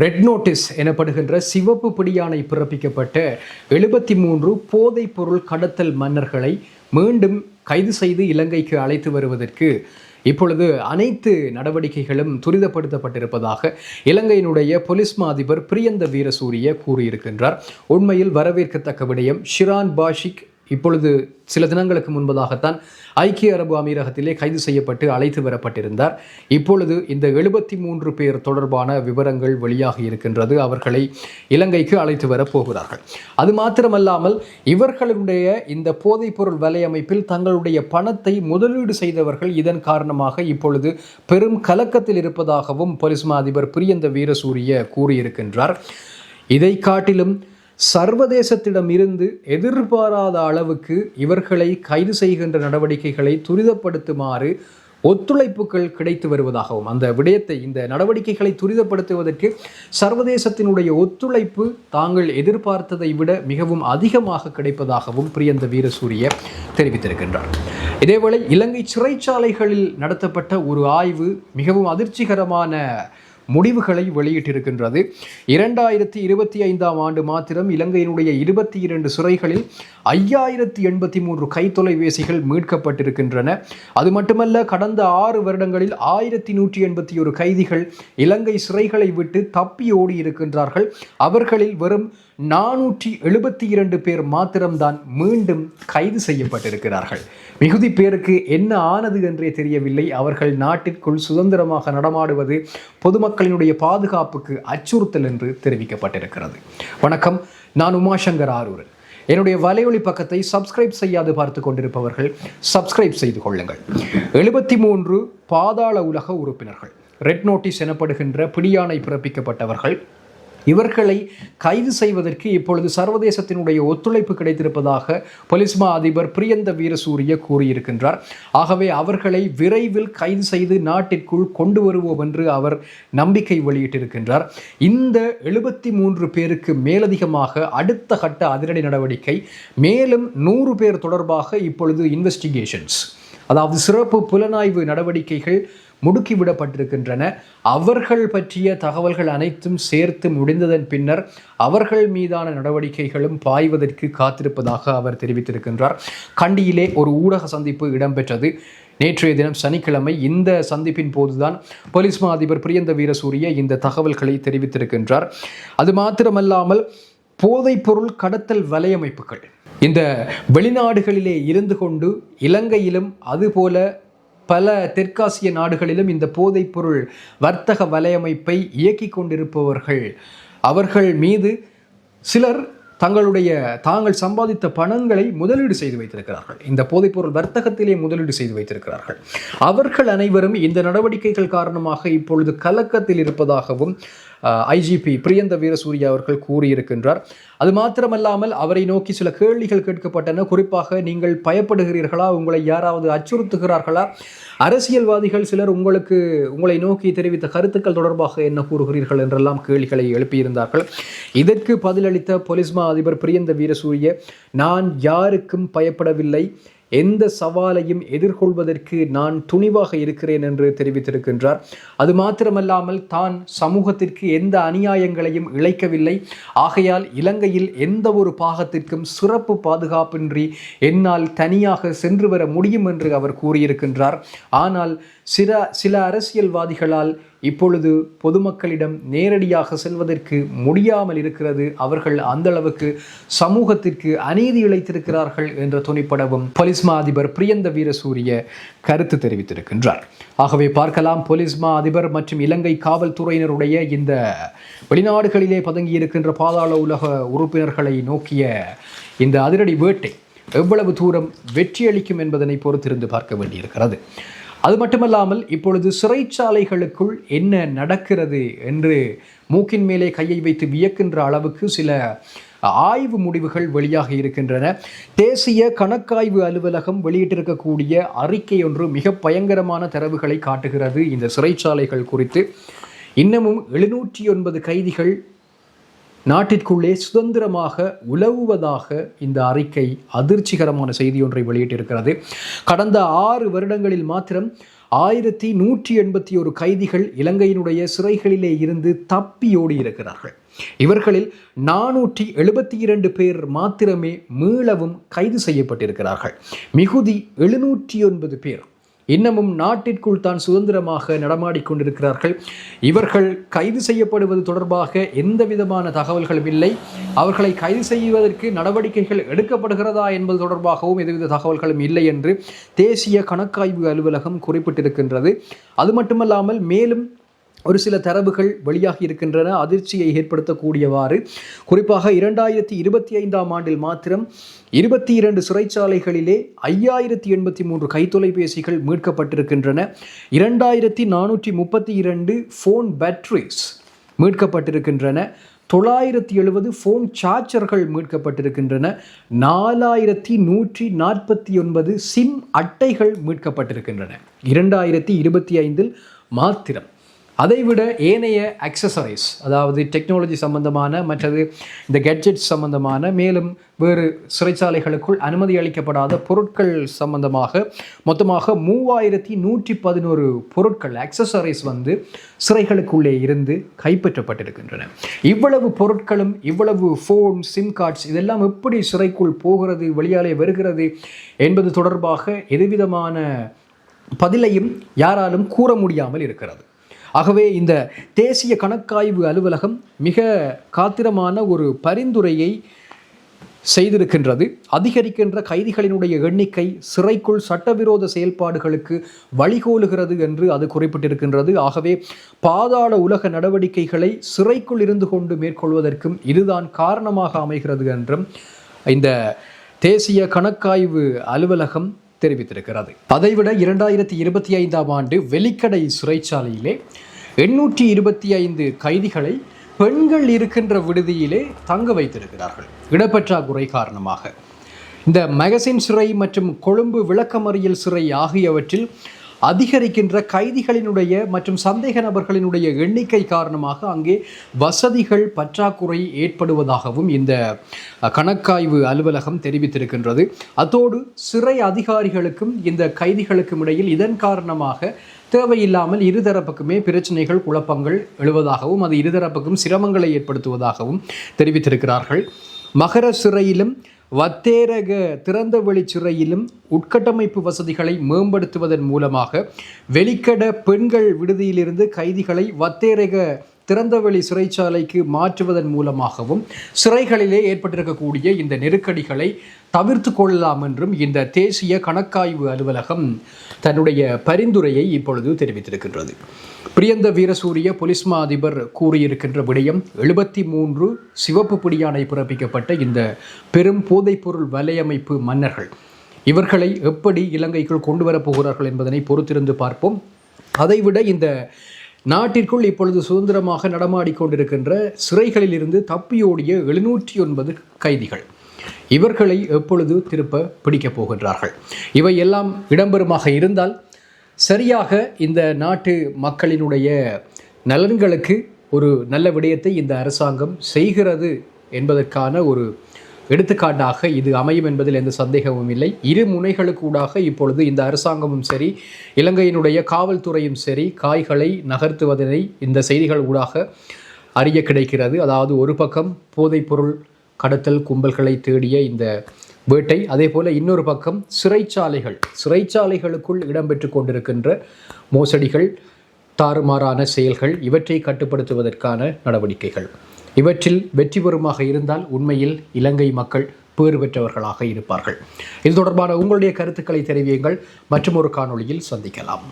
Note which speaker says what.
Speaker 1: Red notice எனப்படுகின்ற சிவப்பு பிடியாணை பிறப்பிக்கப்பட்ட 73 போதைப் பொருள் கடத்தல் மன்னர்களை மீண்டும் கைது செய்து இலங்கைக்கு அழைத்து வருவதற்கு இப்பொழுது அனைத்து நடவடிக்கைகளும் துரிதப்படுத்தப்பட்டிருப்பதாக இலங்கையினுடைய பொலிஸ் மா அதிபர் பிரியந்த வீரசூரிய கூறியிருக்கின்றார். உண்மையில் வரவேற்கத்தக்க விடயம். ஷிரான் பாஷிக் இப்பொழுது சில தினங்களுக்கு முன்பதாகத்தான் ஐக்கிய அரபு அமீரகத்திலே கைது செய்யப்பட்டு அழைத்து வரப்பட்டிருந்தார். இப்பொழுது இந்த 73 பேர் தொடர்பான விவரங்கள் வெளியாக இருக்கின்றது. அவர்களை இலங்கைக்கு அழைத்து வரப் போகிறார்கள். அது மாத்திரமல்லாமல் இவர்களுடைய இந்த போதைப்பொருள் வலையமைப்பில் தங்களுடைய பணத்தை முதலீடு செய்தவர்கள் இதன் காரணமாக இப்பொழுது பெரும் கலக்கத்தில் இருப்பதாகவும் பொலிஸ் மா அதிபர் பிரியந்த வீரசூரிய கூறியிருக்கின்றார். இதை காட்டிலும் சர்வதேசத்திடம் இருந்து எதிர்பாராத அளவுக்கு இவர்களை கைது செய்கின்ற நடவடிக்கைகளை துரிதப்படுத்துமாறு ஒத்துழைப்புகள் கிடைத்து வருவதாகவும், அந்த விடயத்தை இந்த நடவடிக்கைகளை துரிதப்படுத்துவதற்கு சர்வதேசத்தினுடைய ஒத்துழைப்பு தாங்கள் எதிர்பார்த்ததை விட மிகவும் அதிகமாக கிடைப்பதாகவும் பிரியந்த வீரசூரிய தெரிவித்திருக்கின்றார். இதேவேளை இலங்கை சிறைச்சாலைகளில் நடத்தப்பட்ட ஒரு ஆய்வு மிகவும் அதிர்ச்சிகரமான முடிவுகளை வெளியிட்டிருக்கின்றது. 2025ஆம் ஆண்டு மாத்திரம் இலங்கையினுடைய 22 சிறைகளில் 5083 கைத்தொலைபேசிகள் மீட்கப்பட்டிருக்கின்றன. அது மட்டுமல்ல, கடந்த 6 வருடங்களில் 1181 கைதிகள் இலங்கை சிறைகளை விட்டு தப்பி ஓடி இருக்கின்றார்கள். அவர்களில் வெறும் 472 பேர் மாத்திரம்தான் மீண்டும் கைது செய்யப்பட்டிருக்கிறார்கள். மிகுதி பேருக்கு என்ன ஆனது என்றே தெரியவில்லை. அவர்கள் நாட்டிற்குள் சுதந்திரமாக நடமாடுவது பொதுமக்களினுடைய பாதுகாப்புக்கு அச்சுறுத்தல் என்று தெரிவிக்கப்பட்டிருக்கிறது. வணக்கம், நான் உமாசங்கர் ஆரூரன். என்னுடைய வலையொலி பக்கத்தை சப்ஸ்கிரைப் செய்யாது பார்த்து கொண்டிருப்பவர்கள் சப்ஸ்கிரைப் செய்து கொள்ளுங்கள். 73 பாதாள உலக உறுப்பினர்கள், ரெட் நோட்டீஸ் எனப்படுகின்ற பிடியாணை பிறப்பிக்கப்பட்டவர்கள், இவர்களை கைது செய்வதற்கு இப்பொழுது சர்வதேசத்தினுடைய ஒத்துழைப்பு கிடைத்திருப்பதாக பொலிஸ் மா அதிபர் பிரியந்த வீரசூரிய கூறியிருக்கின்றார். ஆகவே அவர்களை விரைவில் கைது செய்து நாட்டிற்குள் கொண்டு வருவோம் என்று அவர் நம்பிக்கை வெளியிட்டிருக்கின்றார். இந்த 73 பேருக்கு மேலதிகமாக அடுத்த கட்ட அதிரடி நடவடிக்கை மேலும் 100 பேர் தொடர்பாக இப்பொழுது இன்வெஸ்டிகேஷன்ஸ், அதாவது சிறப்பு புலனாய்வு நடவடிக்கைகள் முடுக்கிவிடப்பட்டிருக்கின்றன. அவர்கள் பற்றிய தகவல்கள் அனைத்தும் சேர்த்து முடிந்ததன் பின்னர் அவர்கள் மீதான நடவடிக்கைகளும் பாய்வதற்கு காத்திருப்பதாக அவர் தெரிவித்திருக்கின்றார். கண்டியிலே ஒரு ஊடக சந்திப்பு இடம்பெற்றது நேற்றைய தினம் சனிக்கிழமை. இந்த சந்திப்பின் போதுதான் பொலிஸ் மா அதிபர் பிரியந்த வீரசூரிய இந்த தகவல்களை தெரிவித்திருக்கின்றார். அது மாத்திரமல்லாமல் போதைப்பொருள் கடத்தல் வலையமைப்புகள் இந்த வெளிநாடுகளிலே இருந்து கொண்டு இலங்கையிலும் அதுபோல பல தெற்காசிய நாடுகளிலும் இந்த போதைப்பொருள் வர்த்தக வலையமைப்பை இயக்கி கொண்டிருப்பவர்கள், அவர்கள் மீது சிலர் தாங்கள் சம்பாதித்த பணங்களை முதலீடு செய்து வைத்திருக்கிறார்கள். இந்த போதைப்பொருள் வர்த்தகத்திலே முதலீடு செய்து வைத்திருக்கிறார்கள். அவர்கள் அனைவரும் இந்த நடவடிக்கைகள் காரணமாக இப்பொழுது கலக்கத்தில் இருப்பதாகவும் ஐஜிபி பிரியந்த வீரசூரிய அவர்கள் கூறியிருக்கின்றார். அது மாத்திரமல்லாமல் அவரை நோக்கி சில கேள்விகள் கேட்கப்பட்டன. குறிப்பாக, நீங்கள் பயப்படுகிறீர்களா? உங்களை யாராவது அச்சுறுத்துகிறார்களா? அரசியல்வாதிகள் சிலர் உங்களை நோக்கி தெரிவித்த கருத்துக்கள் தொடர்பாக என்ன கூறுகிறீர்கள் என்றெல்லாம் கேள்விகளை எழுப்பியிருந்தார்கள். இதற்கு பதிலளித்த பொலிஸ் மா அதிபர் பிரியந்த வீரசூரிய, நான் யாருக்கும் பயப்படவில்லை, எந்த சவாலையும் எதிர்கொள்வதற்கு நான் துணிவாக இருக்கிறேன் என்று தெரிவித்திருக்கின்றார். அது மாத்திரமல்லாமல் தான் சமூகத்திற்கு எந்த அநியாயங்களையும் இழைக்கவில்லை, ஆகையால் இலங்கையில் எந்த ஒரு பாகத்திற்கும் சிறப்பு பாதுகாப்பின்றி என்னால் தனியாக சென்று வர முடியும் என்று அவர் கூறியிருக்கின்றார். ஆனால் சில அரசியல்வாதிகளால் இப்பொழுது பொதுமக்களிடம் நேரடியாக செல்வதற்கு முடியாமல் இருக்கிறது. அவர்கள் அந்த அளவுக்கு சமூகத்திற்கு அநீதி இழைத்திருக்கிறார்கள் என்ற துணிப்படவும் பொலிஸ் மா அதிபர் பிரியந்த வீரசூரிய கருத்து தெரிவித்திருக்கின்றார். ஆகவே பார்க்கலாம், பொலிஸ் மா அதிபர் மற்றும் இலங்கை காவல்துறையினருடைய இந்த வெளிநாடுகளிலே பதுங்கியிருக்கின்ற பாதாள உலக உறுப்பினர்களை நோக்கிய இந்த அதிரடி வேட்டை எவ்வளவு தூரம் வெற்றியளிக்கும் என்பதனை பொறுத்திருந்து பார்க்க வேண்டியிருக்கிறது. அது மட்டுமல்லாமல் இப்பொழுது சிறைச்சாலைகளுக்குள் என்ன நடக்கிறது என்று மூக்கின் மேலே கையை வைத்து வியக்கின்ற அளவுக்கு சில ஆய்வு முடிவுகள் வெளியாக இருக்கின்றன. தேசிய கணக்காய்வு அலுவலகம் வெளியிட்டிருக்கக்கூடிய அறிக்கை ஒன்று மிக பயங்கரமான தரவுகளை காட்டுகிறது. இந்த சிறைச்சாலைகள் குறித்து இன்னமும் 709 கைதிகள் நாட்டிற்குள்ளே சுதந்திரமாக உலவுவதாக இந்த அறிக்கை அதிர்ச்சிகரமான செய்தி ஒன்றை வெளியிட்டிருக்கிறது. கடந்த 6 வருடங்களில் மாத்திரம் 1181 கைதிகள் இலங்கையினுடைய சிறைகளிலே இருந்து தப்பியோடி இருக்கிறார்கள். இவர்களில் 472 பேர் மாத்திரமே மீளவும் கைது செய்யப்பட்டிருக்கிறார்கள். மிகுதி 709 பேர் இன்னமும் நாட்டிற்குள் தான் சுதந்திரமாக நடமாடிக்கொண்டிருக்கிறார்கள். இவர்கள் கைது செய்யப்படுவது தொடர்பாக எந்த விதமான தகவல்களும் இல்லை. அவர்களை கைது செய்வதற்கு நடவடிக்கைகள் எடுக்கப்படுகிறதா என்பது தொடர்பாகவும் எதுவித தகவல்களும் இல்லை என்று தேசிய கணக்காய்வு அலுவலகம் குறிப்பிட்டிருக்கின்றது. அது மட்டுமல்லாமல் மேலும் ஒரு சில தரவுகள் வெளியாகி இருக்கின்றன, அதிர்ச்சியை ஏற்படுத்தக்கூடியவாறு. குறிப்பாக 2025ஆம் ஆண்டில் மாத்திரம் 22 சிறைச்சாலைகளிலே 5083 கைத்தொலைபேசிகள் மீட்கப்பட்டிருக்கின்றன. 2432 ஃபோன் பேட்டரிஸ் மீட்கப்பட்டிருக்கின்றன. 970 ஃபோன் சார்ஜர்கள் மீட்கப்பட்டிருக்கின்றன. 4149 சிம் அட்டைகள் மீட்கப்பட்டிருக்கின்றன 2025 மாத்திரம். அதைவிட ஏனைய அக்சசரிஸ், அதாவது டெக்னாலஜி சம்பந்தமான மற்றது இந்த கேட்ஜெட்ஸ் சம்பந்தமான மேலும் வேறு சிறைச்சாலைகளுக்குள் அனுமதி அளிக்கப்படாத பொருட்கள் சம்பந்தமாக மொத்தமாக 3111 பொருட்கள் அக்சசரிஸ் சிறைகளுக்குள்ளே இருந்து கைப்பற்றப்பட்டிருக்கின்றன. இவ்வளவு பொருட்களும் இவ்வளவு ஃபோன், சிம் கார்ட்ஸ் இதெல்லாம் எப்படி சிறைக்குள் போகிறது, வெளியாலே வருகிறது என்பது தொடர்பாக எதுவிதமான பதிலையும் யாராலும் கூற முடியாமல் இருக்கிறது. ஆகவே இந்த தேசிய கணக்காய்வு அலுவலகம் மிக காத்திரமான ஒரு பரிந்துரையை செய்திருக்கின்றது. அதிகரிக்கின்ற கைதிகளினுடைய எண்ணிக்கை சிறைக்குள் சட்டவிரோத செயல்பாடுகளுக்கு வழிகோலுகிறது என்று அது குறிப்பிட்டிருக்கின்றது. ஆகவே பாதாள உலக நடவடிக்கைகளை சிறைக்குள் இருந்து கொண்டு மேற்கொள்வதற்கும் இதுதான் காரணமாக அமைகிறது என்றும் இந்த தேசிய கணக்காய்வு அலுவலகம் தெரிவித்திருக்கிறது. அதைவிட 2025ஆம் ஆண்டு வெலிக்கடை சிறைச்சாலையிலே 825 கைதிகளை பெண்கள் இருக்கின்ற விடுதியிலே தங்க வைத்திருக்கிறார்கள் இடப்பற்றாக்குறை காரணமாக. இந்த மகசின் சிறை மற்றும் கொழும்பு விளக்கமறியல் சிறை ஆகியவற்றில் அதிகரிக்கின்ற கைதிகளினுடைய மற்றும் சந்தேக நபர்களினுடைய எண்ணிக்கை காரணமாக அங்கே வசதிகள் பற்றாக்குறை ஏற்படுவதாகவும் இந்த கணக்காய்வு அலுவலகம் தெரிவித்திருக்கின்றது. அத்தோடு சிறை அதிகாரிகளுக்கும் இந்த கைதிகளுக்கும் இடையில் இதன் காரணமாக தேவையில்லாமல் இருதரப்புக்குமே பிரச்சனைகள், குழப்பங்கள் எழுவதாகவும் அது இருதரப்புக்கும் சிரமங்களை ஏற்படுத்துவதாகவும் தெரிவித்திருக்கிறார்கள். மகர சிறையிலும் வத்தேரக திறந்தவெளி சிறையிலும் உட்கட்டமைப்பு வசதிகளை மேம்படுத்துவதன் மூலமாக வெலிக்கட பெண்கள் விடுதியிலிருந்து கைதிகளை வத்தேரக திறந்தவெளி சிறைச்சாலைக்கு மாற்றுவதன் மூலமாகவும் சிறைகளிலே ஏற்பட்டிருக்கக்கூடிய இந்த நெருக்கடிகளை தவிர்த்து கொள்ளலாம் என்றும் இந்த தேசிய கணக்காய்வு அலுவலகம் தன்னுடைய பரிந்துரையை இப்பொழுது தெரிவித்திருக்கின்றது. பிரியந்த வீரசூரிய பொலிஸ் மா அதிபர் கூறியிருக்கின்ற விடயம் 73 சிவப்பு பிடியாணை பிறப்பிக்கப்பட்ட இந்த பெரும் போதைப்பொருள் வலையமைப்பு மன்னர்கள் இவர்களை எப்படி இலங்கைக்குள் கொண்டு வரப்போகிறார்கள் என்பதனை பொறுத்திருந்து பார்ப்போம். அதைவிட இந்த நாட்டிற்குள் இப்பொழுது சுதந்திரமாக நடமாடிக்கொண்டிருக்கின்ற சிறைகளில் இருந்து தப்பியோடிய 709 கைதிகள் இவர்களை எப்பொழுது திருப்ப பிடிக்கப் போகின்றார்கள்? இவை எல்லாம் இடம்பெறுமாக இருந்தால் சரியாக இந்த நாட்டு மக்களினுடைய நலன்களுக்கு ஒரு நல்ல விடயத்தை இந்த அரசாங்கம் செய்கிறது என்பதற்கான ஒரு எடுத்துக்காட்டாக இது அமையும் என்பதில் எந்த சந்தேகமும் இல்லை. இரு முனைகளுக்கூடாக இப்பொழுது இந்த அரசாங்கமும் சரி, இலங்கையினுடைய காவல்துறையும் சரி காய்களை நகர்த்துவதனை இந்த செய்திகள் ஊடாக அறிய கிடைக்கிறது. அதாவது ஒரு பக்கம் போதைப்பொருள் கடத்தல் கும்பல்களை தேடிய இந்த வேட்டை, அதே போல இன்னொரு பக்கம் சிறைச்சாலைகளுக்குள் இடம்பெற்று கொண்டிருக்கின்ற மோசடிகள், தாறுமாறான செயல்கள், இவற்றை கட்டுப்படுத்துவதற்கான நடவடிக்கைகள். இவற்றில் வெற்றி பெறுமாக இருந்தால் உண்மையில் இலங்கை மக்கள் பேறு பெற்றவர்களாக இருப்பார்கள். இது தொடர்பான உங்களுடைய கருத்துக்களை தெரிவியுங்கள். மற்றும் ஒரு காணொளியில் சந்திக்கலாம்.